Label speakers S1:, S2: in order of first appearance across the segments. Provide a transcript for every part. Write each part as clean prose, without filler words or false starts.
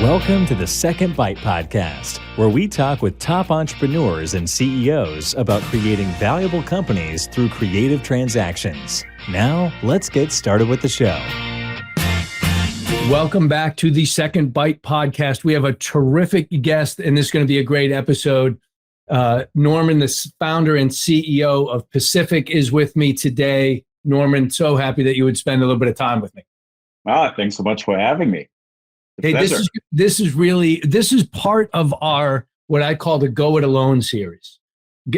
S1: Welcome to the Second Bite Podcast, where we talk with top entrepreneurs and CEOs about creating valuable companies through creative transactions. Now, let's get started with the show.
S2: Welcome back to the Second Bite Podcast. We have a terrific guest, and this is going to be a great episode. Norman, the founder and CEO of Pacific, is with me today. Norman, so happy that you would spend a little bit of time with me.
S3: Thanks so much for having me.
S2: Hey, this is part of our, what I call the Go It Alone series.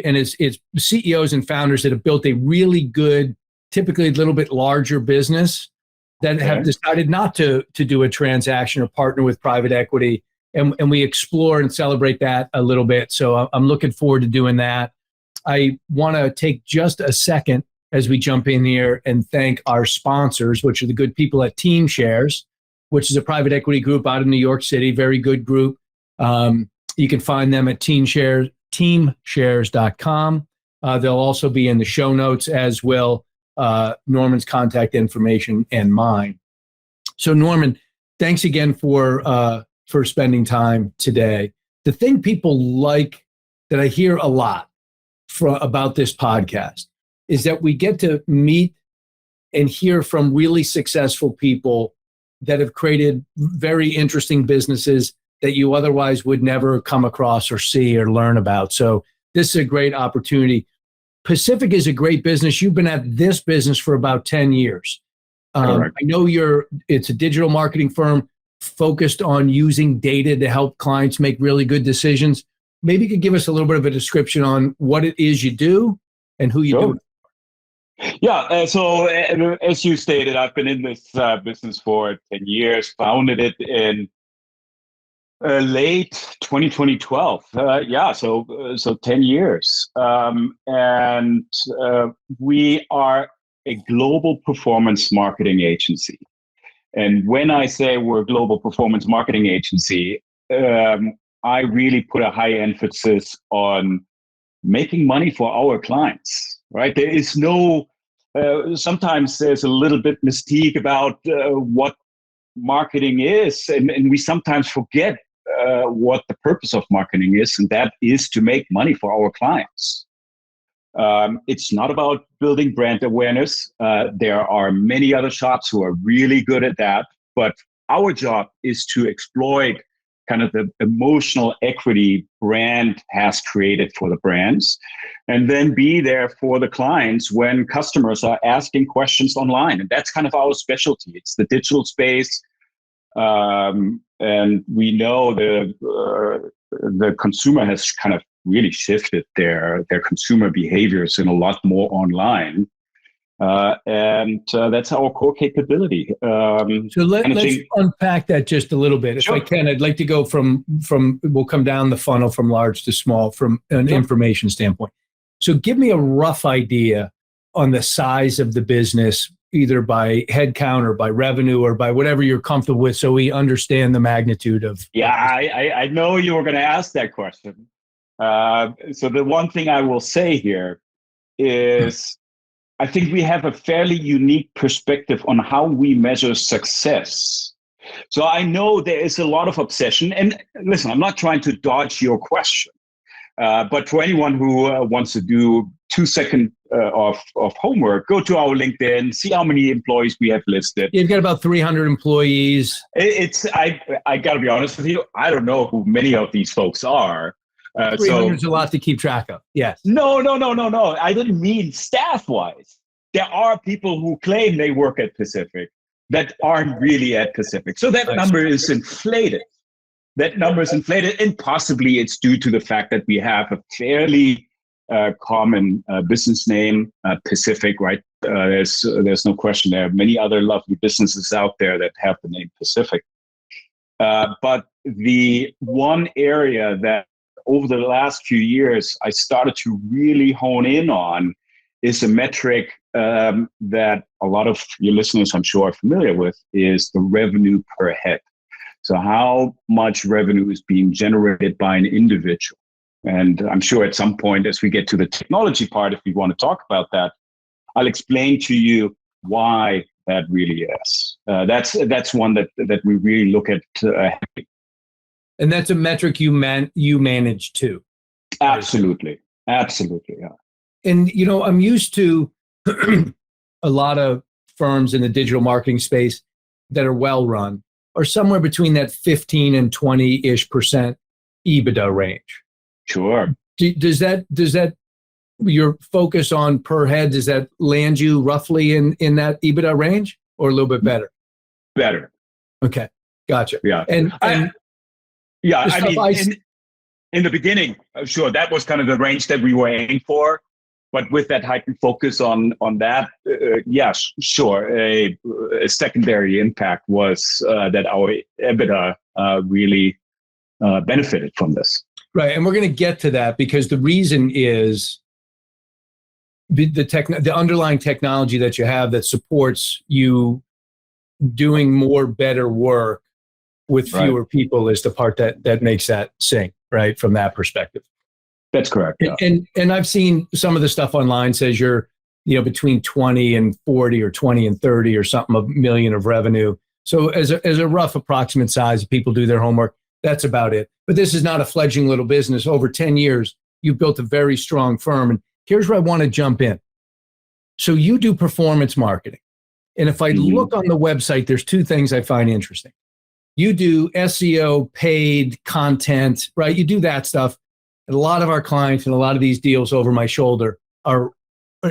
S2: And it's CEOs and founders that have built a really good, typically a little bit larger business that have decided not to do a transaction or partner with private equity. And we explore and celebrate that a little bit. So I'm looking forward to doing that. I want to take just a second as we jump in here and thank our sponsors, which are the good people at Team Shares, which is a private equity group out of New York City, very good group. You can find them at teamshares.com. They'll also be in the show notes, as will Norman's contact information and mine. So Norman, thanks again for spending time today. The thing people like that I hear a lot about this podcast is that we get to meet and hear from really successful people that have created very interesting businesses that you otherwise would never come across or see or learn about. So this is a great opportunity. Pacific is a great business. You've been at this business for about 10 years. I know it's a digital marketing firm focused on using data to help clients make really good decisions. Maybe you could give us a little bit of a description on what it is you do and who you do it.
S3: Yeah, so as you stated, I've been in this business for 10 years, founded it in late 2012. So 10 years. And we are a global performance marketing agency. And when I say we're a global performance marketing agency, I really put a high emphasis on making money for our clients, right? There is no, sometimes there's a little bit mystique about what marketing is, and we sometimes forget what the purpose of marketing is, and that is to make money for our clients. It's not about building brand awareness. There are many other shops who are really good at that, but our job is to exploit kind of the emotional equity brand has created for the brands, and then be there for the clients when customers are asking questions online. And that's kind of our specialty. It's the digital space. And we know the consumer has kind of really shifted their consumer behaviors in a lot more online. And that's our core capability.
S2: So let's unpack that just a little bit. If I can, I'd like to go from we'll come down the funnel from large to small from an information standpoint. So give me a rough idea on the size of the business, either by head count or by revenue or by whatever you're comfortable with, so we understand the magnitude of.
S3: Yeah, I know you were going to ask that question. So the one thing I will say here is, I think we have a fairly unique perspective on how we measure success. So I know there is a lot of obsession, and listen, I'm not trying to dodge your question, but for anyone who wants to do 2 seconds of homework, go to our LinkedIn, see how many employees we have listed.
S2: You've got about 300 employees.
S3: I got to be honest with you, I don't know who many of these folks are.
S2: 300 is a lot to keep track of. Yes.
S3: No. I didn't mean staff-wise. There are people who claim they work at Pacific that aren't really at Pacific. So that number is inflated. And possibly it's due to the fact that we have a fairly common business name, Pacific, right? There's no question there are many other lovely businesses out there that have the name Pacific. But the one area that over the last few years I started to really hone in on is a metric that a lot of your listeners, I'm sure, are familiar with, is the revenue per head. So how much revenue is being generated by an individual? And I'm sure at some point, as we get to the technology part, if we want to talk about that, I'll explain to you why that really is. That's one that we really look at.
S2: And that's a metric you manage too.
S3: Absolutely. Absolutely. Yeah.
S2: And, I'm used to a lot of firms in the digital marketing space that are well run or somewhere between that 15 and 20-ish% EBITDA range.
S3: Sure.
S2: Does that your focus on per head, does that land you roughly in that EBITDA range or a little bit better?
S3: Better.
S2: Okay. Gotcha.
S3: Yeah.
S2: And
S3: in the beginning, sure, that was kind of the range that we were aiming for. But with that heightened focus on that, yes, sure, a secondary impact was that our EBITDA really benefited from this.
S2: Right, and we're going to get to that because the reason is the underlying technology that you have that supports you doing more better work with fewer people is the part that makes that sing, right, from that perspective.
S3: That's correct. Yeah.
S2: And I've seen some of the stuff online says you're, between 20 and 40 or 20 and 30 or something of million of revenue. So as a rough approximate size, if people do their homework, that's about it. But this is not a fledgling little business. Over 10 years, you've built a very strong firm. And here's where I want to jump in. So you do performance marketing. And if I look on the website, there's two things I find interesting. You do SEO, paid content, right? You do that stuff. And a lot of our clients and a lot of these deals over my shoulder are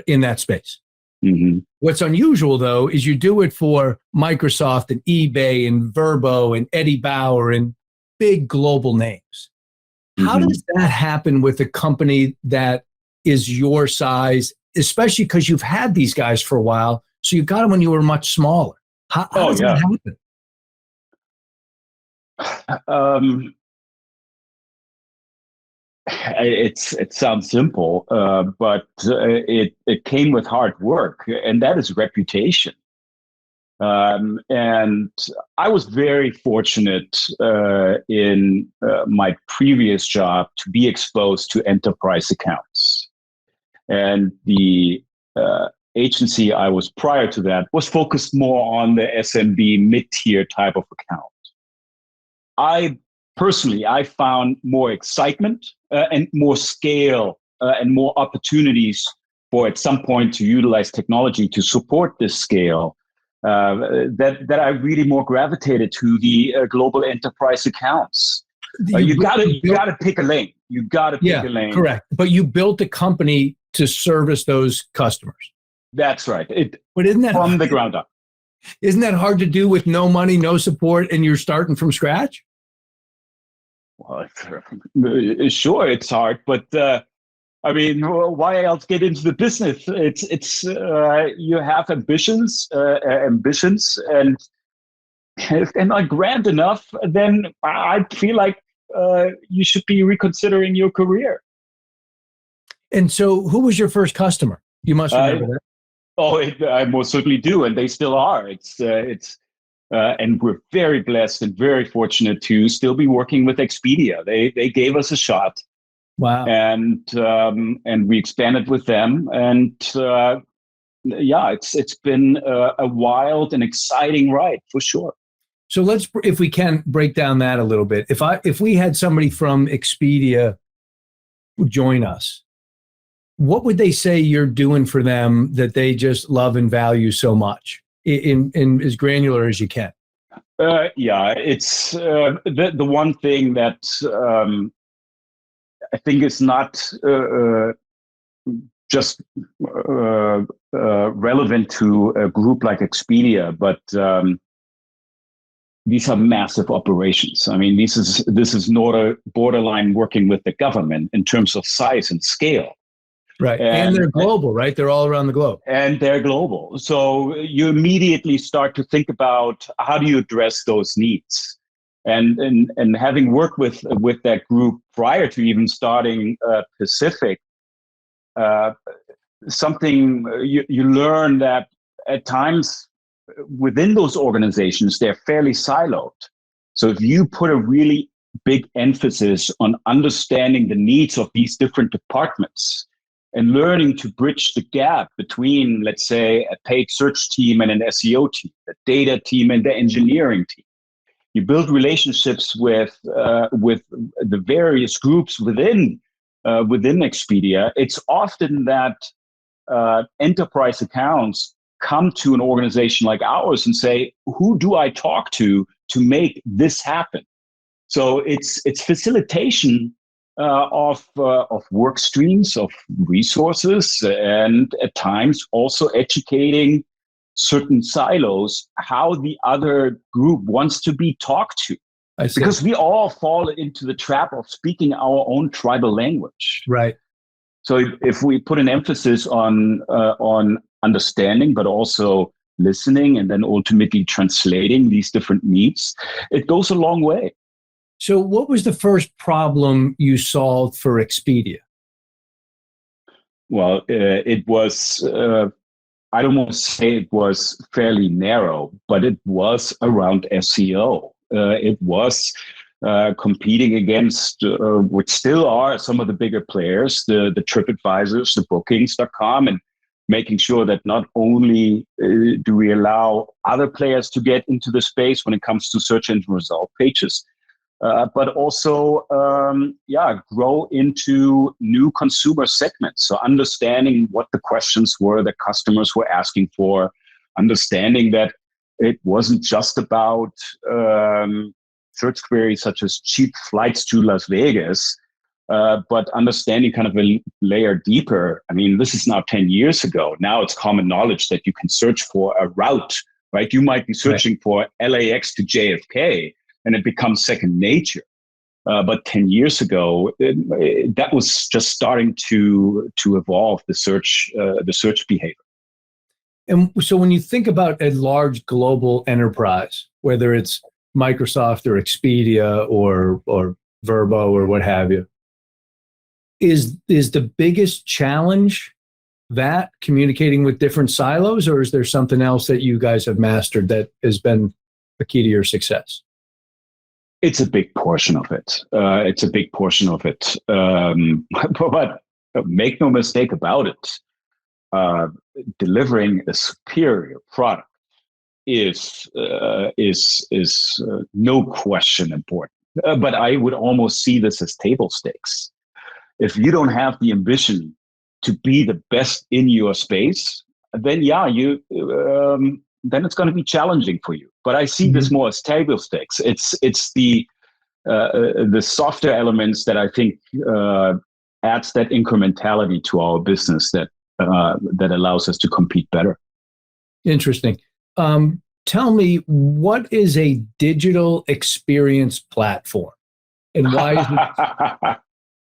S2: in that space.
S3: Mm-hmm.
S2: What's unusual, though, is you do it for Microsoft and eBay and Verbo and Eddie Bauer and big global names. How does that happen with a company that is your size, especially because you've had these guys for a while, so you got them when you were much smaller? How does that happen?
S3: It sounds simple, but it came with hard work, and that is reputation. And I was very fortunate in my previous job to be exposed to enterprise accounts. And the agency I was prior to that was focused more on the SMB mid-tier type of account. I found more excitement and more scale and more opportunities for at some point to utilize technology to support this scale that I really more gravitated to the global enterprise accounts. You gotta pick a lane. You gotta pick a lane.
S2: Correct. But you built a company to service those customers.
S3: That's right.
S2: But isn't that
S3: from the ground up?
S2: Isn't that hard to do with no money, no support, and you're starting from scratch?
S3: Well, sure, it's hard, but why else get into the business? It's you have ambitions, and if they're not grand enough, then I feel like you should be reconsidering your career.
S2: And so, who was your first customer? You must remember that.
S3: Oh, I most certainly do, and they still are. And we're very blessed and very fortunate to still be working with Expedia. They gave us a shot.
S2: Wow.
S3: And we expanded with them. And it's been a wild and exciting ride for sure.
S2: So let's, if we can, break down that a little bit. If we had somebody from Expedia join us, what would they say you're doing for them that they just love and value so much? In as granular as you can.
S3: It's the one thing that I think is not just relevant to a group like Expedia, but these are massive operations. I mean, this is not a borderline working with the government in terms of size and scale.
S2: Right. And they're global, right? They're all around the globe.
S3: And they're global. So you immediately start to think about how do you address those needs? And having worked with that group prior to even starting Pacific, something you learn that at times within those organizations, they're fairly siloed. So if you put a really big emphasis on understanding the needs of these different departments, and learning to bridge the gap between, let's say, a paid search team and an SEO team, a data team and the engineering team. you build relationships with the various groups within Expedia. It's often that enterprise accounts come to an organization like ours and say, who do I talk to make this happen? So it's facilitation of work streams, of resources, and at times also educating certain silos how the other group wants to be talked to. Because we all fall into the trap of speaking our own tribal language.
S2: Right.
S3: So if we put an emphasis on understanding, but also listening, and then ultimately translating these different needs, it goes a long way.
S2: So what was the first problem you solved for Expedia?
S3: Well, it was, I don't want to say it was fairly narrow, but it was around SEO. It was competing against, which still are some of the bigger players, the TripAdvisors, the Bookings.com, and making sure that not only do we allow other players to get into the space when it comes to search engine result pages, but also, grow into new consumer segments. So understanding what the questions were that customers were asking for, understanding that it wasn't just about search queries such as cheap flights to Las Vegas, but understanding kind of a layer deeper. I mean, this is now 10 years ago. Now it's common knowledge that you can search for a route, right? You might be searching for LAX to JFK, and it becomes second nature. But 10 years ago, that was just starting to evolve the search behavior.
S2: And so when you think about a large global enterprise, whether it's Microsoft or Expedia or Vrbo or what have you, is the biggest challenge that communicating with different silos, or is there something else that you guys have mastered that has been a key to your success?
S3: It's a big portion of it. But make no mistake about it. Delivering a superior product is no question important. But I would almost see this as table stakes. If you don't have the ambition to be the best in your space, then then it's going to be challenging for you. But I see this more as table stakes. It's the softer elements that I think adds that incrementality to our business that allows us to compete better.
S2: Interesting. Tell me, what is a digital experience platform, and why is it?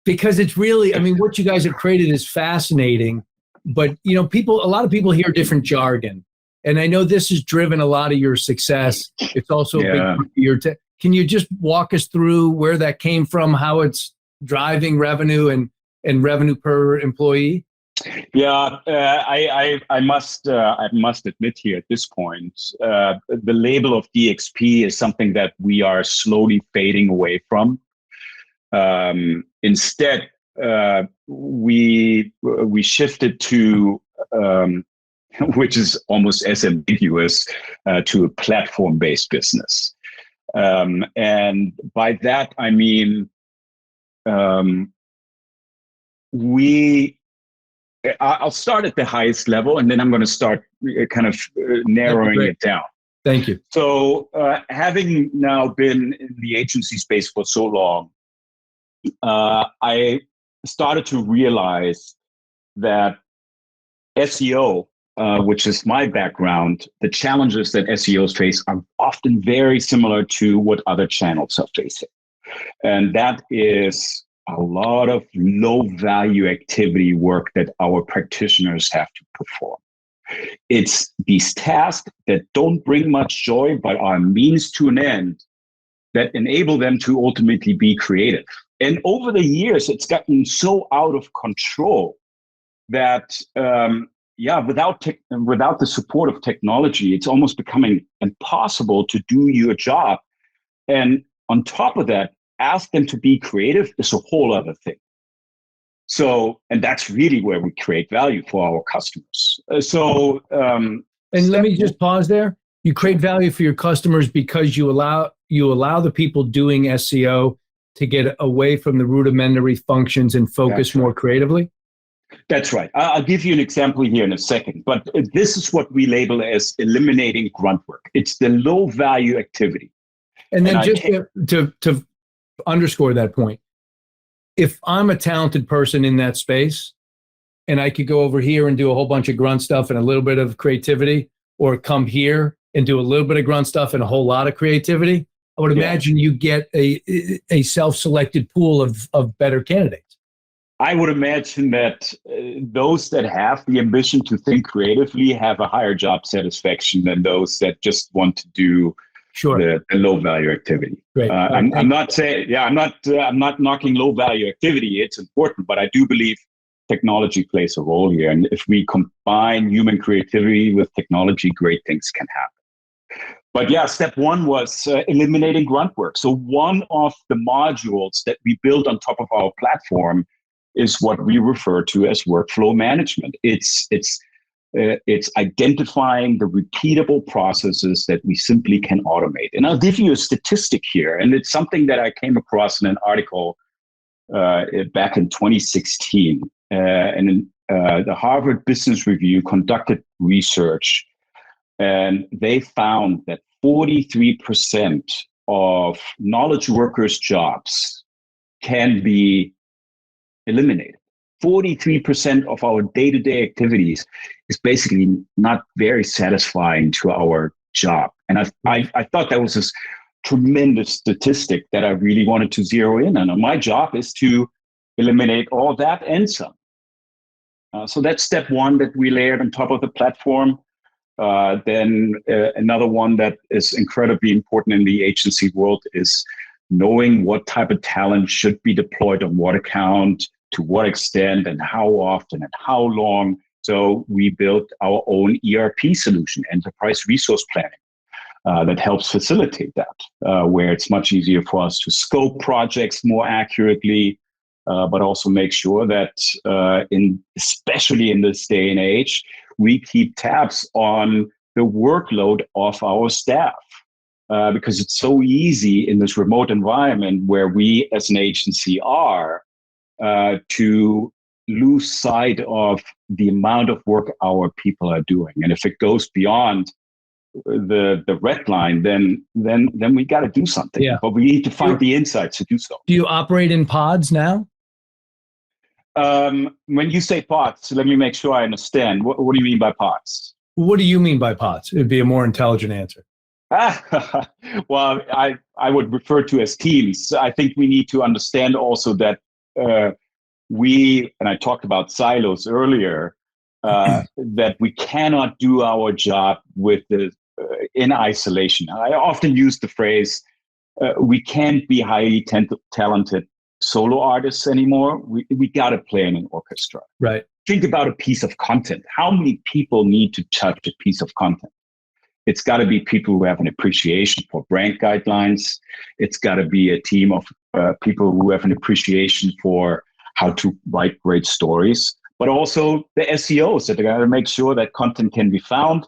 S2: Because it's really, I mean, what you guys have created is fascinating, but a lot of people hear different jargon. And I know this has driven a lot of your success. It's also a big part of your can you just walk us through where that came from, how it's driving revenue and revenue per employee?
S3: Yeah, I must admit here at this point, the label of DXP is something that we are slowly fading away from. Instead, we shifted to which is almost as ambiguous, to a platform-based business. And by that, I mean, I'll start at the highest level, and then I'm going to start kind of narrowing it down.
S2: Thank you.
S3: So having now been in the agency space for so long, I started to realize that SEO, which is my background, the challenges that SEOs face are often very similar to what other channels are facing. And that is a lot of low value activity work that our practitioners have to perform. It's these tasks that don't bring much joy, but are a means to an end that enable them to ultimately be creative. And over the years, it's gotten so out of control that, without the support of technology, it's almost becoming impossible to do your job. And on top of that, ask them to be creative is a whole other thing. So, and that's really where we create value for our customers. And
S2: let me just pause there. You create value for your customers because you allow the people doing SEO to get away from the rudimentary functions and focus more creatively?
S3: That's right. I'll give you an example here in a second, but this is what we label as eliminating grunt work. It's the low value activity.
S2: And then just to underscore that point, if I'm a talented person in that space and I could go over here and do a whole bunch of grunt stuff and a little bit of creativity, or come here and do a little bit of grunt stuff and a whole lot of creativity, I would imagine you get a self-selected pool of better candidates.
S3: I would imagine that those that have the ambition to think creatively have a higher job satisfaction than those that just want to do the low value activity.
S2: Great.
S3: I'm not saying, I'm not knocking low value activity. It's important, but I do believe technology plays a role here. And if we combine human creativity with technology, great things can happen. But step one was eliminating grunt work. So one of the modules that we built on top of our platform is what we refer to as workflow management. It's identifying the repeatable processes that we simply can automate. And I'll give you a statistic here, and it's something that I came across in an article back in 2016. And the Harvard Business Review conducted research, and they found that 43% of knowledge workers' jobs can be eliminated. 43% of our day-to-day activities is basically not very satisfying to our job. And I thought that was this tremendous statistic that I really wanted to zero in on. And my job is to eliminate all that and some. So that's step one that we layered on top of the platform. Then another one that is incredibly important in the agency world is knowing what type of talent should be deployed on what account, to what extent, and how often, and how long. So we built our own ERP solution, enterprise resource planning, that helps facilitate that, where it's much easier for us to scope projects more accurately, but also make sure that especially in this day and age, we keep tabs on the workload of our staff. Because it's so easy in this remote environment where we as an agency are, to lose sight of the amount of work our people are doing. And if it goes beyond the red line, then we got to do something. Yeah. But we need to find the insights to do so.
S2: Do you operate in pods now?
S3: When you say pods, let me make sure I understand. What do you mean by pods?
S2: What do you mean by pods? It'd be a more intelligent answer.
S3: Well, I would refer to as teams. I think we need to understand also that and I talked about silos earlier, that we cannot do our job in isolation. I often use the phrase, we can't be highly talented solo artists anymore. We got to play in an orchestra.
S2: Right.
S3: Think about a piece of content. How many people need to touch a piece of content? It's got to be people who have an appreciation for brand guidelines. It's got to be a team of people who have an appreciation for how to write great stories, but also the SEOs that are going to make sure that content can be found,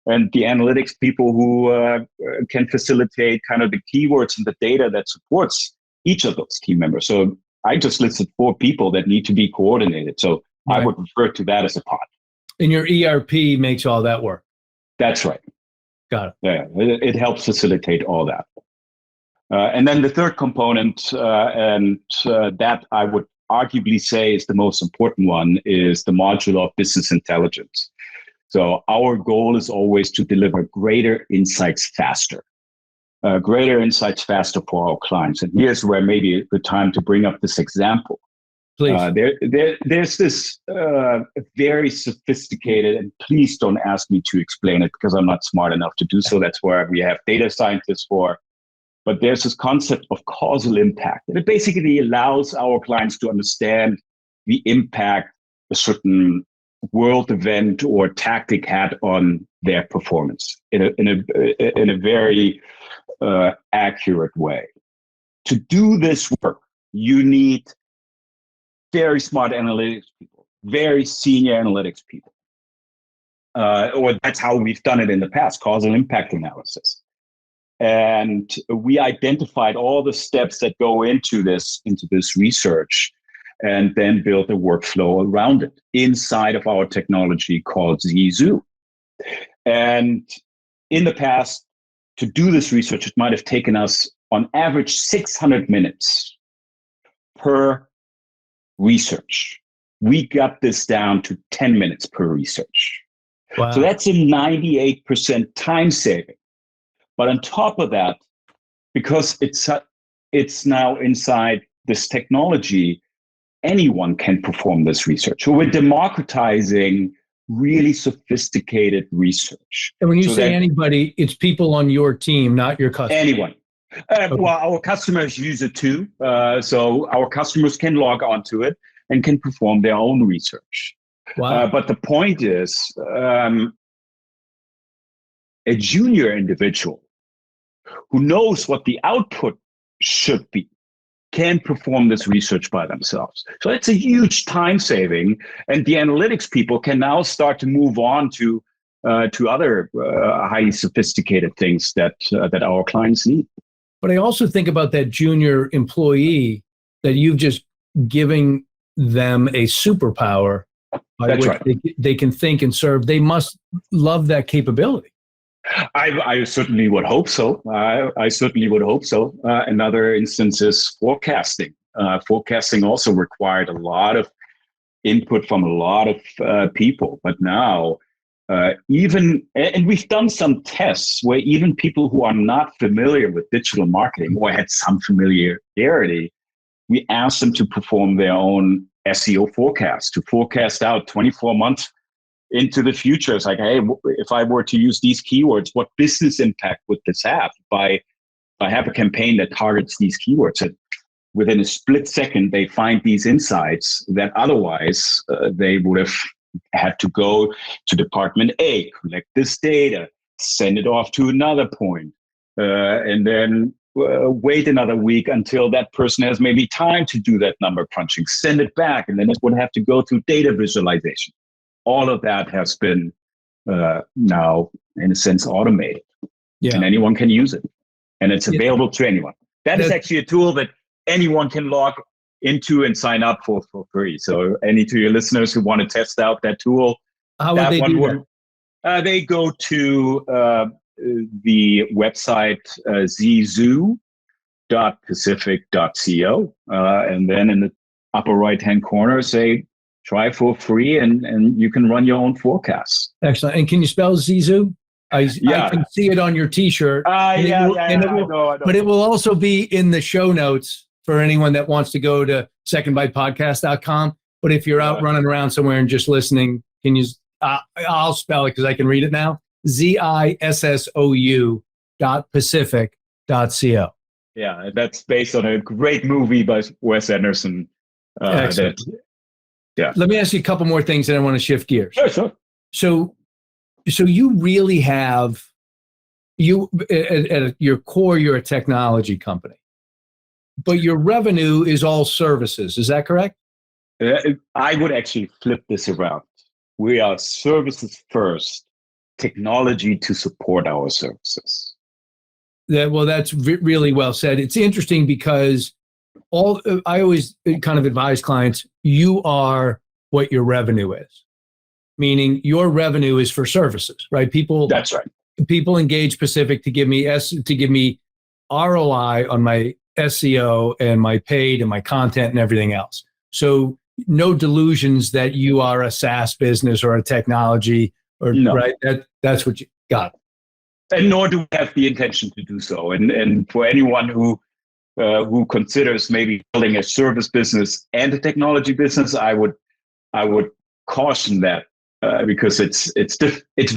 S3: and the analytics people who can facilitate kind of the keywords and the data that supports each of those team members. So I just listed 4 people that need to be coordinated. So right. I would refer to that as a pod.
S2: And your ERP makes all that work.
S3: That's right.
S2: Got it.
S3: Yeah, it helps facilitate all that. And then the third component, that I would arguably say is the most important one, is the module of business intelligence. So our goal is always to deliver greater insights faster for our clients. And here's where maybe a good time to bring up this example.
S2: Please.
S3: There's this very sophisticated, and please don't ask me to explain it because I'm not smart enough to do so. That's where we have data scientists for. But there's this concept of causal impact. And it basically allows our clients to understand the impact a certain world event or tactic had on their performance in a very accurate way. To do this work, you need very smart analytics people, very senior analytics people. or that's how we've done it in the past, causal impact analysis. And we identified all the steps that go into this research, and then built a workflow around it inside of our technology called ZZoo. And in the past, to do this research, it might have taken us on average 600 minutes per research. We got this down to 10 minutes per research.
S2: Wow.
S3: So that's a 98% time saving. But on top of that, because it's now inside this technology, anyone can perform this research. So we're democratizing really sophisticated research.
S2: And when you say anybody, it's people on your team, not your customers.
S3: Anyone. Okay. Well, our customers use it too. So our customers can log onto it and can perform their own research.
S2: Wow.
S3: But the point is, a junior individual who knows what the output should be can perform this research by themselves. So it's a huge time saving, and the analytics people can now start to move on to other highly sophisticated things that our clients need.
S2: But I also think about that junior employee that you've just giving them a superpower by
S3: That's
S2: which
S3: right.
S2: they can think and serve. They must love that capability.
S3: I certainly would hope so. I certainly would hope so. Another instance is forecasting. Forecasting also required a lot of input from a lot of people. But now, and we've done some tests where even people who are not familiar with digital marketing or had some familiarity, we asked them to perform their own SEO forecast, to forecast out 24 months into the future. It's like, hey, if I were to use these keywords, what business impact would this have? If I have a campaign that targets these keywords, and within a split second, they find these insights that otherwise they would have had to go to department A, collect this data, send it off to another point, and then wait another week until that person has maybe time to do that number crunching, send it back, and then it would have to go through data visualization. All of that has been now, in a sense, automated. Yeah. And anyone can use it. And it's available to anyone. That is actually a tool that anyone can log into and sign up for free. So any to your listeners who want to test out that tool,
S2: how would they do
S3: that? They go to the website zzoo.pacific.co, and then in the upper right-hand corner, say, try for free, and you can run your own forecasts.
S2: Excellent. And can you spell ZZoo? I can see it on your T-shirt.
S3: But
S2: it will also be in the show notes for anyone that wants to go to secondbitepodcast.com. But if you're out running around somewhere and just listening, can you? I'll spell it because I can read it now. ZISSOU.pacific.co.
S3: Yeah, that's based on a great movie by Wes Anderson.
S2: Excellent. Let me ask you a couple more things, and I want to shift gears.
S3: Sure.
S2: So you really have, at your core, you're a technology company, but your revenue is all services. Is that correct?
S3: I would actually flip this around. We are services first, technology to support our services.
S2: That's really well said. It's interesting because I always kind of advise clients, you are what your revenue is, meaning your revenue is for services, right?
S3: That's right.
S2: People engage Pacific to give me ROI on my SEO and my paid and my content and everything else. So no delusions that you are a SaaS business or a technology right? That's what you got.
S3: And nor do we have the intention to do so. And for anyone who considers maybe building a service business and a technology business, I would caution that because it's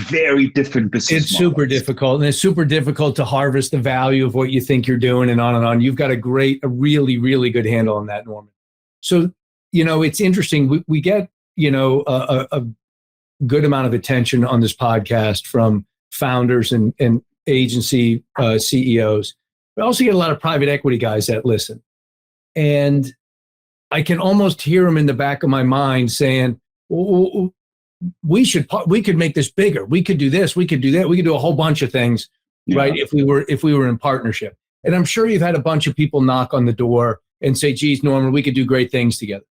S3: very different business.
S2: It's super difficult, and it's super difficult to harvest the value of what you think you're doing, and on and on. You've got a really, really good handle on that, Norman. So it's interesting. We get a good amount of attention on this podcast from founders and agency CEOs. We also get a lot of private equity guys that listen. And I can almost hear them in the back of my mind saying, well, we could make this bigger. We could do this. We could do that. We could do a whole bunch of things, right? If we were in partnership. And I'm sure you've had a bunch of people knock on the door and say, geez, Norman, we could do great things together.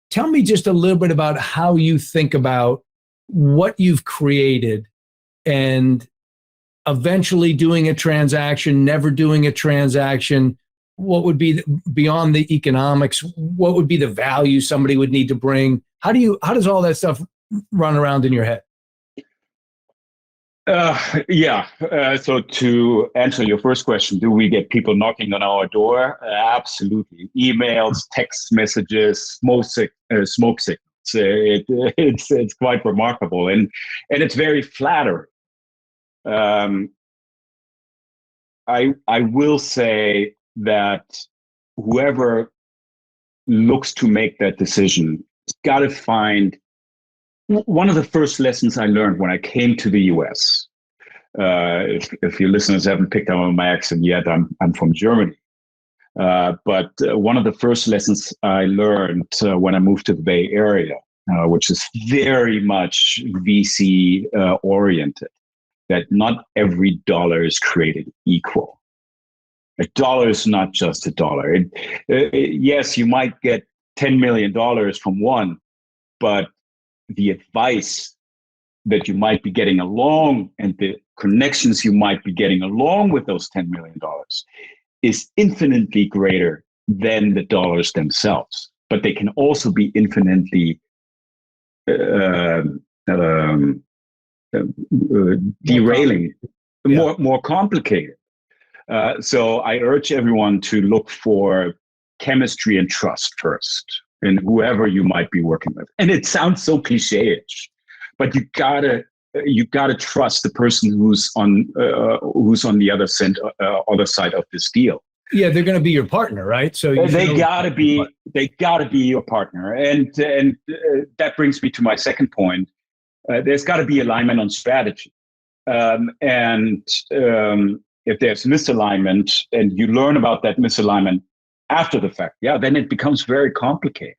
S2: Tell me just a little bit about how you think about what you've created and eventually doing a transaction, never doing a transaction. What would be beyond the economics? What would be the value somebody would need to bring? How does all that stuff run around in your head?
S3: So to answer your first question, do we get people knocking on our door? Absolutely. Emails, text messages, smoke signals. It's quite remarkable, and it's very flattering. I will say that whoever looks to make that decision has got to find. One of the first lessons I learned when I came to the US, if your listeners haven't picked up on my accent yet, I'm from Germany. But one of the first lessons I learned when I moved to the Bay Area, which is very much VC oriented, that not every dollar is created equal. A dollar is not just a dollar. Yes, you might get $10 million from one, but the advice that you might be getting along and the connections you might be getting along with those $10 million is infinitely greater than the dollars themselves. But they can also be infinitely derailing, more complicated. So I urge everyone to look for chemistry and trust first in whoever you might be working with. And it sounds so cliche-ish, but you gotta trust the person who's on the other side of this deal.
S2: Yeah, they're going to be your partner, right? So
S3: they gotta be your partner, and that brings me to my second point. There's got to be alignment on strategy, and if there's misalignment, and you learn about that misalignment after the fact, then it becomes very complicated.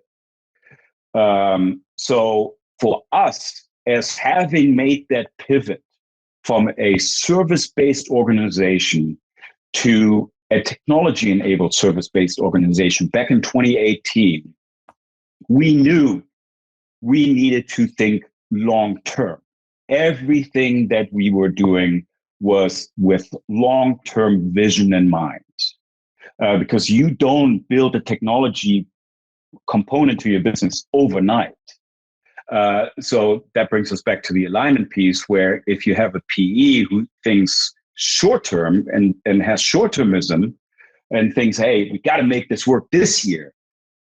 S3: So for us, as having made that pivot from a service-based organization to a technology-enabled service-based organization back in 2018, we knew we needed to think long-term. Everything that we were doing was with long-term vision in mind. Because you don't build a technology component to your business overnight. So that brings us back to the alignment piece, where if you have a PE who thinks short-term and has short-termism and thinks, hey, we got to make this work this year,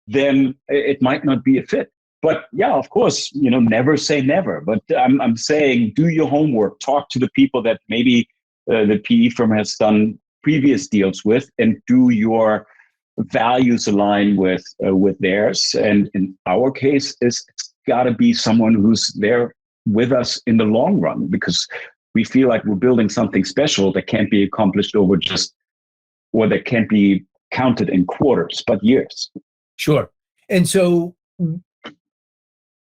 S3: then it might not be a fit. But yeah, of course, never say never. But I'm saying do your homework, talk to the people that maybe the PE firm has done previous deals with, and do your values align with theirs. And in our case, it's got to be someone who's there with us in the long run, because we feel like we're building something special that can't be accomplished or that can't be counted in quarters, but years.
S2: Sure. And so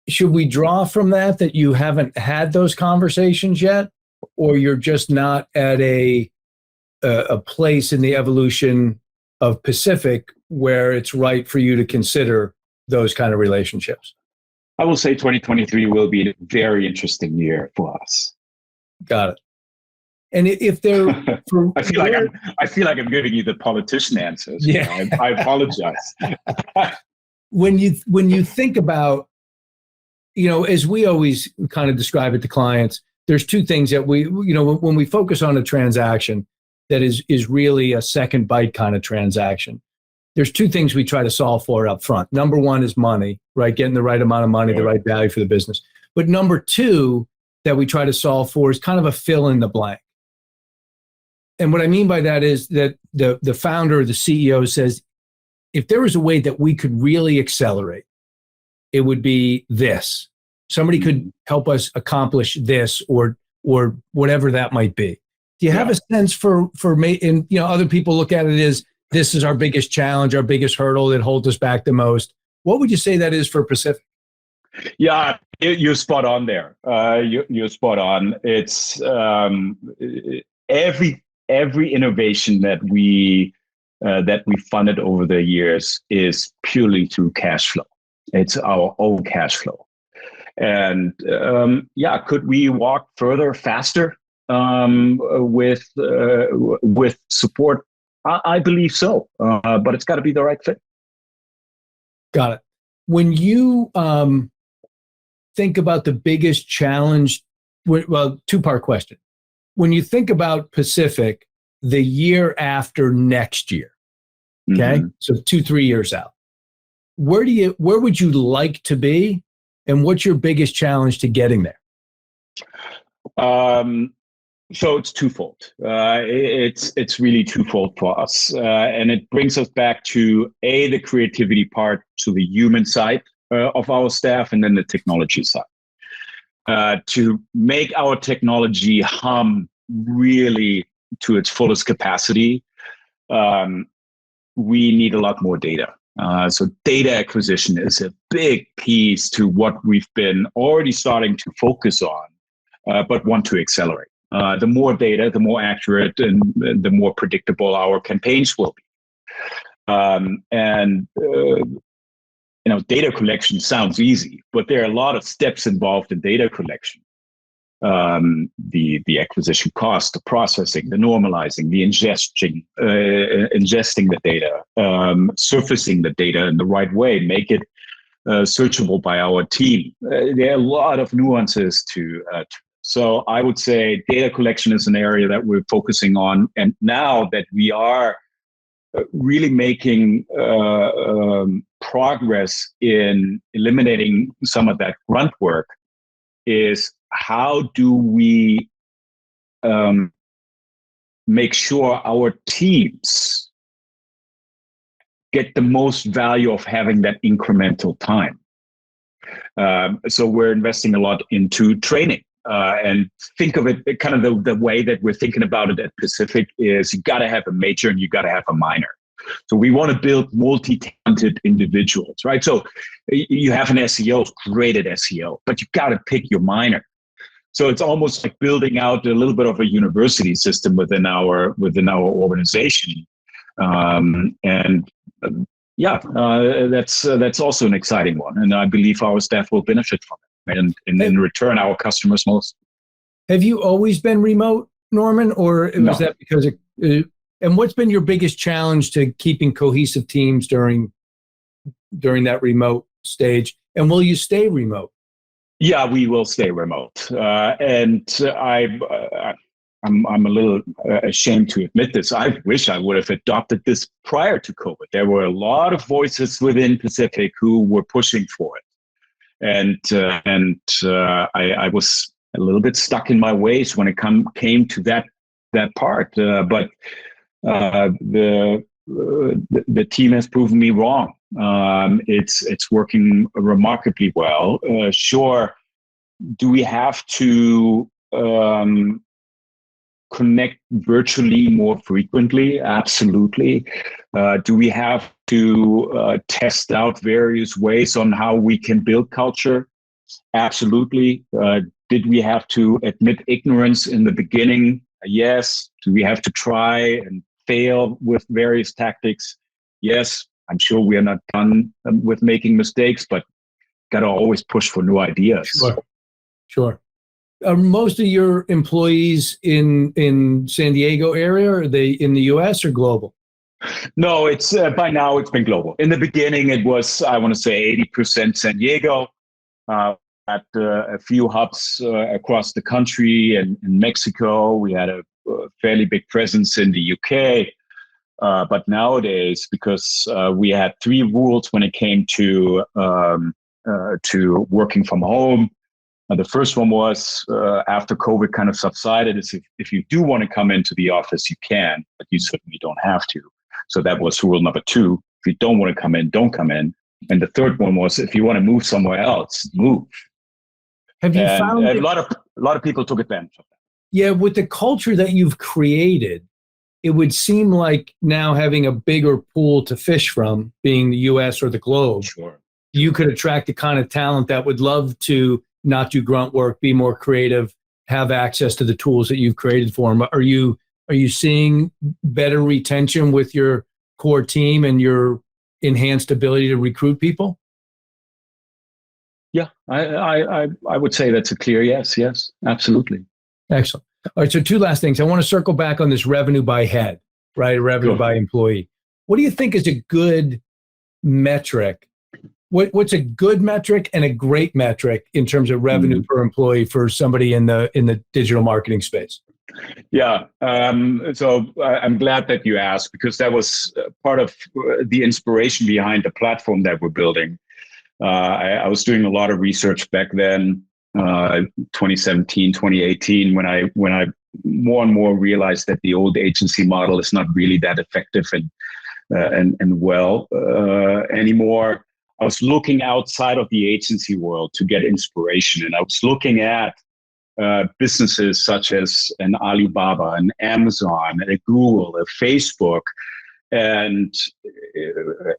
S2: should we draw from that you haven't had those conversations yet, or you're just not at a place in the evolution of Pacific where it's right for you to consider those kind of relationships?
S3: I will say 2023 will be a very interesting year for us.
S2: Got it. And if they're,
S3: I feel like I'm giving you the politician answers.
S2: Yeah.
S3: I apologize.
S2: When you think about, as we always kind of describe it to clients, there's two things that when we focus on a transaction that is really a second bite kind of transaction, there's two things we try to solve for up front. Number one is money, right? Getting the right amount of money, the right value for the business. But number two that we try to solve for is kind of a fill in the blank. And what I mean by that is that the founder or the CEO says, if there was a way that we could really accelerate, it would be this. Somebody could help us accomplish this or whatever that might be. Do you have a sense for and other people look at it as this is our biggest challenge, our biggest hurdle that holds us back the most? What would you say that is for Pacific?
S3: Yeah, you're spot on there. You're spot on. It's every innovation that we funded over the years is purely through cash flow. It's our own cash flow. And yeah, could we walk further, faster with support? I believe so, but it's got to be the right fit.
S2: Got it. When you think about the biggest challenge, well, two-part question. When you think about Pacific, the year after next year, okay, so 2-3 years out, where would you like to be, and what's your biggest challenge to getting there?
S3: So it's twofold. It's really twofold for us, and it brings us back to the creativity part, to the human side of our staff, and then the technology side. To make our technology hum really to its fullest capacity, we need a lot more data. So data acquisition is a big piece to what we've been already starting to focus on, but want to accelerate. The more data, the more accurate and the more predictable our campaigns will be. Data collection sounds easy, but there are a lot of steps involved in data collection. The acquisition cost, the processing, the normalizing, the ingesting the data, surfacing the data in the right way, make it searchable by our team. There are a lot of nuances to so I would say data collection is an area that we're focusing on. And now that we are really making progress in eliminating some of that grunt work, is how do we make sure our teams get the most value of having that incremental time? So we're investing a lot into training. And think of it kind of the way that we're thinking about it at Pacific is you got to have a major and you got to have a minor. So we want to build multi-talented individuals, right? So you have an SEO, great at SEO, but you got to pick your minor. So it's almost like building out a little bit of a university system within our organization. That's also an exciting one, and I believe our staff will benefit from it. And in return, our customers most.
S2: Have you always been remote, Norman, or was that because and what's been your biggest challenge to keeping cohesive teams during that remote stage? And will you stay remote?
S3: Yeah, we will stay remote. And I'm a little ashamed to admit this. I wish I would have adopted this prior to COVID. There were a lot of voices within Pacific who were pushing for it. And I was a little bit stuck in my ways when it came to that part. But the team has proven me wrong. It's working remarkably well. Sure, do we have to connect virtually more frequently? Absolutely. Do we have to test out various ways on how we can build culture? Absolutely. Did we have to admit ignorance in the beginning? Yes. Do we have to try and fail with various tactics? Yes. I'm sure we are not done with making mistakes, but got to always push for new ideas.
S2: Sure. Are most of your employees in San Diego area? Are they in the US or global?
S3: No, it's by now it's been global. In the beginning, it was, I want to say, 80% San Diego, at a few hubs across the country and in Mexico. We had a fairly big presence in the UK. But nowadays, because we had 3 rules when it came to working from home. The first one was after COVID kind of subsided, is if you do want to come into the office, you can, but you certainly don't have to. So that was rule number 2. If you don't want to come in, don't come in. And the third one was if you want to move somewhere else, move.
S2: Have you found
S3: a lot of people took advantage of that?
S2: Yeah, with the culture that you've created, it would seem like now having a bigger pool to fish from, being the US or the globe,
S3: Sure.
S2: you could attract the kind of talent that would love to not do grunt work, be more creative, have access to the tools that you've created for them. Are you seeing better retention with your core team and your enhanced ability to recruit people?
S3: Yeah, I would say that's a clear yes. Yes, absolutely.
S2: Excellent. All right, so two last things. I want to circle back on this revenue by head, right? Revenue by employee. What do you think is a good metric? What's a good metric and a great metric in terms of revenue per employee for somebody in the digital marketing space?
S3: Yeah, so I'm glad that you asked, because that was part of the inspiration behind the platform that we're building. I was doing a lot of research back then, 2017, 2018, when I more and more realized that the old agency model is not really that effective and well anymore. I was looking outside of the agency world to get inspiration, and I was looking at businesses such as an Alibaba, an Amazon, a Google, a Facebook, and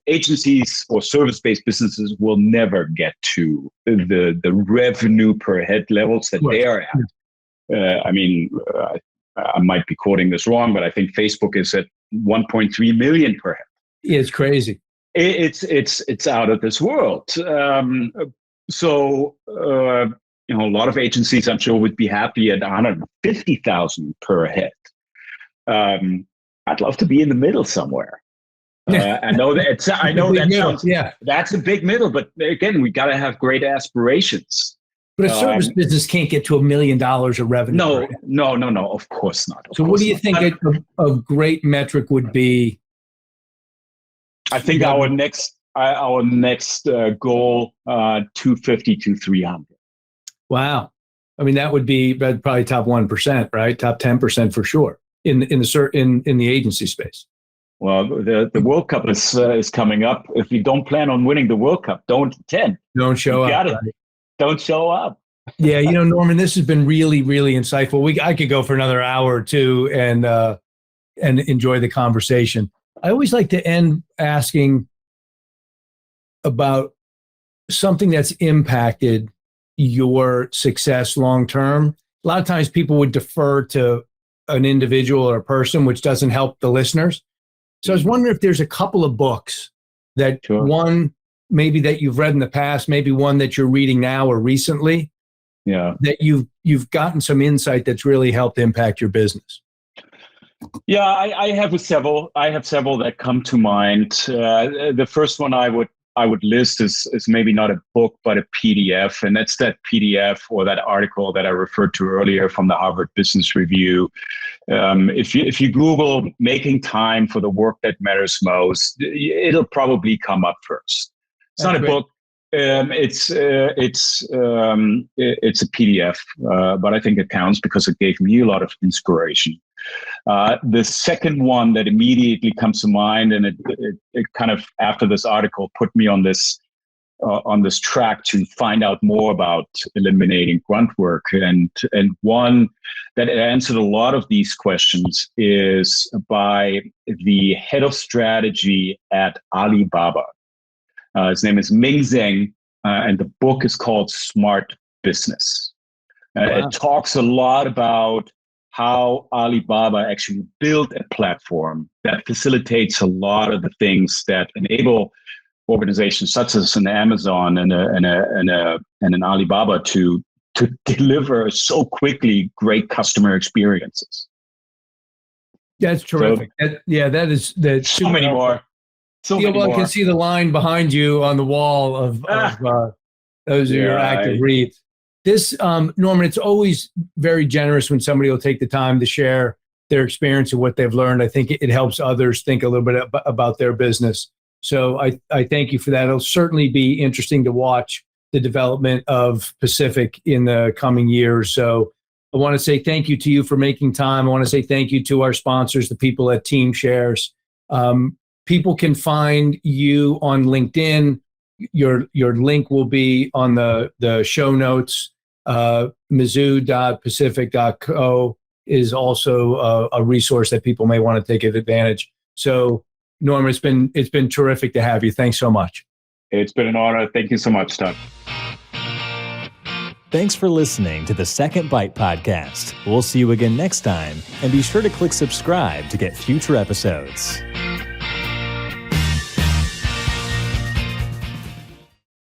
S3: agencies or service-based businesses will never get to the revenue per head levels that they are at. I might be quoting this wrong, but I think Facebook is at 1.3 million per head.
S2: It's crazy.
S3: It's out of this world. A lot of agencies, I'm sure, would be happy at 150,000 per head. I'd love to be in the middle somewhere. I know that sounds, that's a big middle, but again, we got to have great aspirations.
S2: But a service business can't get to $1 million of revenue.
S3: No, of course not.
S2: So what do you think a great metric would be?
S3: I think our next goal, 250 to 300. Wow.
S2: I mean, that would be probably top 1%, right? Top 10% for sure in the agency space.
S3: Well, the World Cup is coming up. If you don't plan on winning the World Cup, don't attend.
S2: Don't show up.
S3: Right? Don't show up.
S2: Yeah, Norman, this has been really, really insightful. I could go for another hour or two and enjoy the conversation. I always like to end asking about something that's impacted your success long term. A lot of times people would defer to an individual or a person, which doesn't help the listeners. So I was wondering if there's a couple of books that one maybe that you've read in the past, maybe one that you're reading now or recently, that you've gotten some insight that's really helped impact your business.
S3: Yeah, I have several. I have several that come to mind. The first one I would list is maybe not a book, but a PDF. And that's that PDF or that article that I referred to earlier from the Harvard Business Review. If you Google making time for the work that matters most, it'll probably come up first. It's not a book. It's a PDF, but I think it counts because it gave me a lot of inspiration. The second one that immediately comes to mind, and it kind of after this article put me on this track to find out more about eliminating grunt work, and one that answered a lot of these questions is by the head of strategy at Alibaba. His name is Ming Zheng, and the book is called Smart Business. It talks a lot about how Alibaba actually built a platform that facilitates a lot of the things that enable organizations such as an Amazon and an Alibaba to deliver so quickly great customer experiences.
S2: That's terrific. That is
S3: so many more.
S2: I can see the line behind you on the wall of those are your active reads. This, Norman, it's always very generous when somebody will take the time to share their experience and what they've learned. I think it helps others think a little bit about their business. So I thank you for that. It'll certainly be interesting to watch the development of Pacific in the coming years. So I want to say thank you to you for making time. I want to say thank you to our sponsors, the people at Team Shares. People can find you on LinkedIn. Your link will be on the show notes. Mizzou.pacific.co is also a resource that people may want to take advantage. So, Norm, it's been terrific to have you. Thanks so much.
S3: It's been an honor. Thank you so much, Todd.
S1: Thanks for listening to the Second Bite podcast. We'll see you again next time, and be sure to click subscribe to get future episodes.